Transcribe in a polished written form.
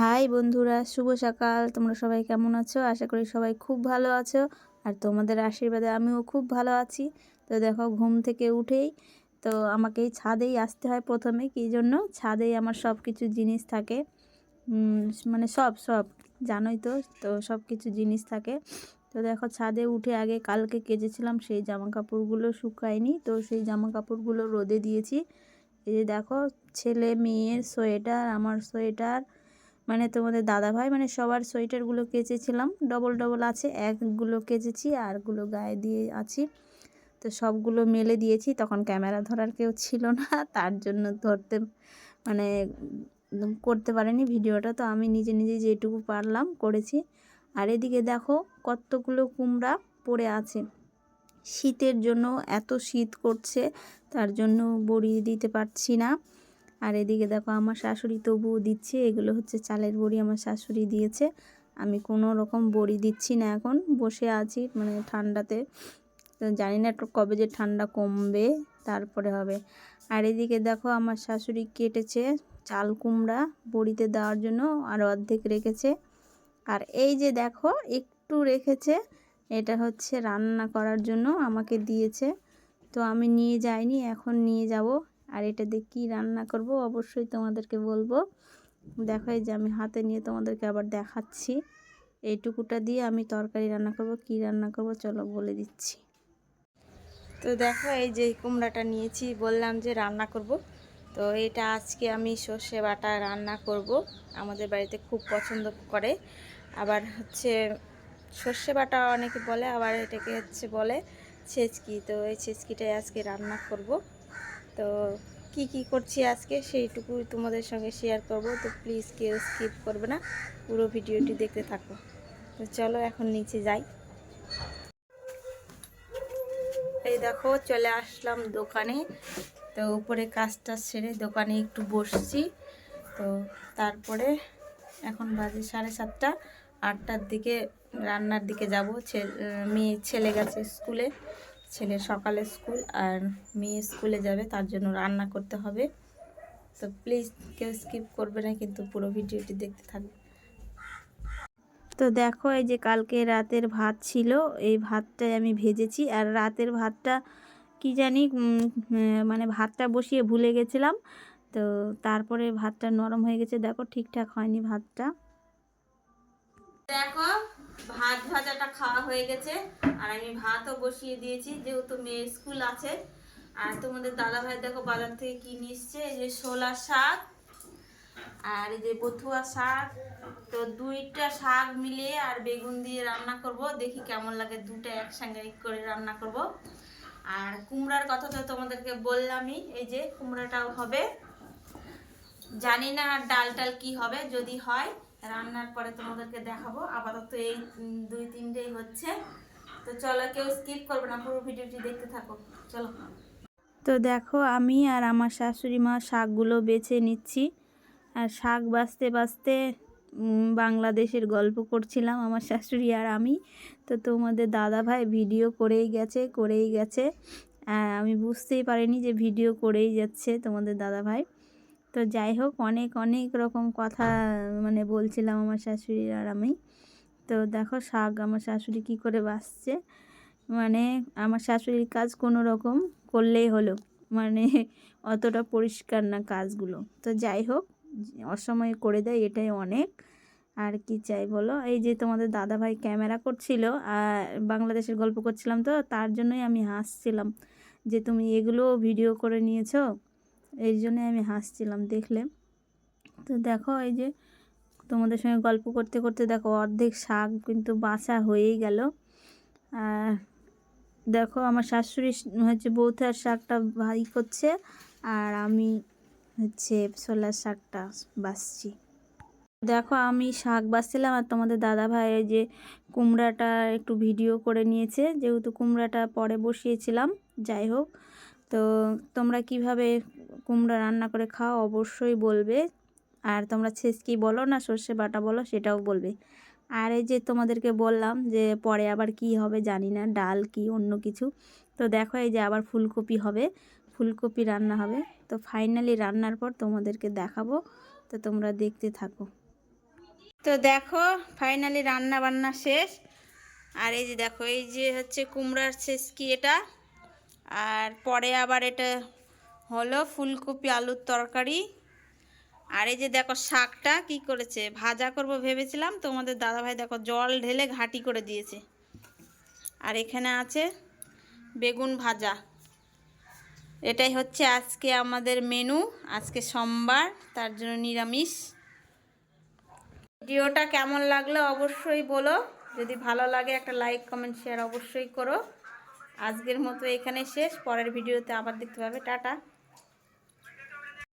High বন্ধুরা, শুভ সকাল। তোমরা সবাই কেমন আছো? আশা করি সবাই খুব ভালো আছো। আর তোমাদের আশীর্বাদে আমিও খুব ভালো আছি। তো দেখো, ঘুম থেকে উঠেই তো আমাকে এই ছাদেই আসতে হয় প্রথমে। কী জন্য? ছাদেই আমার সব কিছু জিনিস থাকে, মানে সব জানোই তো। তো সব কিছু জিনিস থাকে। তো দেখো, ছাদে উঠে আগে কালকে কেচেছিলাম সেই জামা কাপড়গুলো শুকায়নি, তো সেই জামা কাপড়গুলো রোদে দিয়েছি। এই যে দেখো, ছেলে মেয়ের সোয়েটার, আমার সোয়েটার, মানে তোমাদের দাদাভাই, মানে সবার সোয়েটারগুলো কেচেছিলাম। ডবল ডবল আছে, একগুলো কেচেছি আরগুলো গায়ে দিয়ে আছি। তো সবগুলো মেলে দিয়েছি। তখন ক্যামেরা ধরার কেউ ছিল না, তার জন্য ধরতে মানে করতে পারিনি ভিডিওটা। তো আমি নিজে নিজে যেটুকু পারলাম করেছি। আর এদিকে দেখো, কতগুলো কুমড়া পড়ে আছে। শীতের জন্য এত শীত করছে, তার জন্য বড়ি দিতে পারছি না। আর এদিকে দেখো, আমার শাশুড়ি তবুও দিচ্ছে। এগুলো হচ্ছে চালের বড়ি, আমার শাশুড়ি দিয়েছে। আমি কোনো রকম বড়ি দিচ্ছি না, এখন বসে আছি মানে ঠান্ডাতে। তো জানি না একটু কবে যে ঠান্ডা কমবে, তারপরে হবে। আর এদিকে দেখো, আমার শাশুড়ি কেটেছে চাল কুমড়া বড়িতে দেওয়ার জন্য, আর অর্ধেক রেখেছে। আর এই যে দেখো, একটু রেখেছে, এটা হচ্ছে রান্না করার জন্য আমাকে দিয়েছে। তো আমি নিয়ে যাইনি, এখন নিয়ে যাব। আর এটা দিয়ে কী রান্না করব অবশ্যই তোমাদেরকে বলবো। দেখো, এই যে আমি হাতে নিয়ে তোমাদেরকে আবার দেখাচ্ছি। এইটুকুটা দিয়ে আমি তরকারি রান্না করব। কী রান্না করব চলো বলে দিচ্ছি। তো দেখো, এই যে কুমড়াটা নিয়েছি, বললাম যে রান্না করব। তো এটা আজকে আমি সর্ষে বাটা রান্না করব। আমাদের বাড়িতে খুব পছন্দ করে। আবার হচ্ছে সর্ষে বাটা অনেকে বলে, আবার এটাকে হচ্ছে বলে ছেচকি। তো এই ছেচকিটাই আজকে রান্না করব। তো কি কি করছি আজকে সেইটুকুই তোমাদের সঙ্গে শেয়ার করব। তো প্লিজ কেউ স্কিপ করবে না, পুরো ভিডিওটি দেখতে থাকো। তো চলো এখন নিচে যাই। এই দেখো, চলে আসলাম দোকানে। তো উপরে কাজটা সেরে দোকানে একটু বসছি। তো তারপরে এখন বাজে 7:30, 8টার দিকে রান্নার দিকে যাব। মেয়ে ছেলে গেছে স্কুলে, ছেলে সকালে স্কুল, আর মেয়ে স্কুলে যাবে, তার জন্য রান্না করতে হবে। তো প্লিজ কেউ স্কিপ করবে না, কিন্তু পুরো ভিডিওটি দেখতে থাকবে। তো দেখো, এই যে কালকে রাতের ভাত ছিল, এই ভাতটাই আমি ভেজেছি। আর রাতের ভাতটা কি জানি, মানে ভাতটা বসিয়ে ভুলে গেছিলাম। তো তারপরে ভাতটা নরম হয়ে গেছে। দেখো, ঠিকঠাক হয়নি ভাতটা। দেখো, ভাত ভাজাটা খাওয়া হয়ে গেছে। আর আমি ভাতও বসিয়ে দিয়েছি, যেহেতু মেয়ের স্কুল আছে। আর তোমাদের দাদাভাই দেখো বাজার থেকে কি নিয়ে এসছে, এই যে শোলা শাক আর এই যে বথুয়া শাক। তো দুইটা শাক মিলিয়ে আর বেগুন দিয়ে রান্না করব। দেখি কেমন লাগে, দুটো একসঙ্গে করে রান্না করব। আর কুমড়ার কথা তো তোমাদেরকে বললামই, এই যে কুমড়াটাও হবে। জানি না আর ডাল টাল কি হবে, যদি হয় রান্নার পরে তোমাদেরকে দেখাবো। আপাতত এই 2-3টেই হচ্ছে। তো চলো, কেউ স্কিপ করবে না, পুরো ভিডিওটি দেখতে থাকো। চলো। তো দেখো, আমি আর আমার শাশুড়ি মা শাকগুলো বেছে নিচ্ছি। আর শাক বাছতে বাছতে বাংলাদেশের গল্প করছিলাম আমার শাশুড়ি আর আমি। তো তোমাদের দাদাভাই ভিডিও করেই গেছে। আমি বুঝতেই পারিনি যে ভিডিও করেই যাচ্ছে তোমাদের দাদাভাই। তো যাই হোক, অনেক অনেক রকম কথা মানে বলছিলাম আমার শাশুড়ি আর আমি। তো দেখো, শাক আমার শাশুড়ি কি করে বাছছে। মানে আমার শাশুড়ির কাজ কোনো রকম করলেই হলো, মানে অতটা পরিষ্কার না কাজগুলো। তো যাই হোক, অসময়ে করে দেয়, এটাই অনেক। আর কি চাই বলো। এই যে তোমাদের দাদাভাই ক্যামেরা করছিল, আর বাংলাদেশের গল্প করছিলাম, তো তার জন্যই আমি হাসছিলাম যে তুমি এগুলো ভিডিও করে নিয়েছো, এই জন্যই আমি হাসছিলাম দেখলে। তো দেখো, এই যে তোমাদের সঙ্গে গল্প করতে করতে দেখো অর্ধেক শাক কিন্তু বাছা হয়েই গেল। আর দেখো, আমার শাশুড়ি হচ্ছে বৌথার শাকটা ভাই করছে, আর আমি হচ্ছে ছোলার শাকটা বাছছি। দেখো, আমি শাক বাছছিলাম, আর তোমাদের দাদা ভাই এই যে কুমড়াটা একটু ভিডিও করে নিয়েছে, যেহেতু কুমড়াটা পরে বসিয়েছিলাম। যাই হোক, তো তোমরা কিভাবে কুমড়া রান্না করে খাও অবশ্যই বলবে। আর তোমরা ছেচকি বলো না সর্ষে বাটা বলো, সেটাও বলবে। আর এই যে তোমাদেরকে বললাম যে পরে আবার কি হবে জানি না, ডাল কি অন্য কিছু। তো দেখো, এই যে আবার ফুলকপি হবে, ফুলকপি রান্না হবে। তো ফাইনালি রান্নার পর তোমাদেরকে দেখাবো। তো তোমরা দেখতে থাকো। তো দেখো ফাইনালি রান্না বান্না শেষ। আর এই যে দেখো, এই যে হচ্ছে কুমড়ার শেষ কি এটা, আর পরে আবার এটা হলো ফুলকপি আলুর তরকারি। আর এই যে দেখো শাকটা কি করেছে, ভাজা করব ভেবেছিলাম, তোমাদের দাদাভাই দেখো জল ঢেলে ঘাঁটি করে দিয়েছে। আর এখানে আছে বেগুন ভাজা। এটাই হচ্ছে আজকে আমাদের মেনু। আজকে সোমবার, তার জন্য নিরামিষ। ভিডিওটা কেমন লাগলো অবশ্যই বলো, যদি ভালো লাগে একটা লাইক কমেন্ট শেয়ার অবশ্যই করো। আজকের মতো এখানে শেষ, পরের ভিডিওতে আবার দেখতে পাবে। টাটা।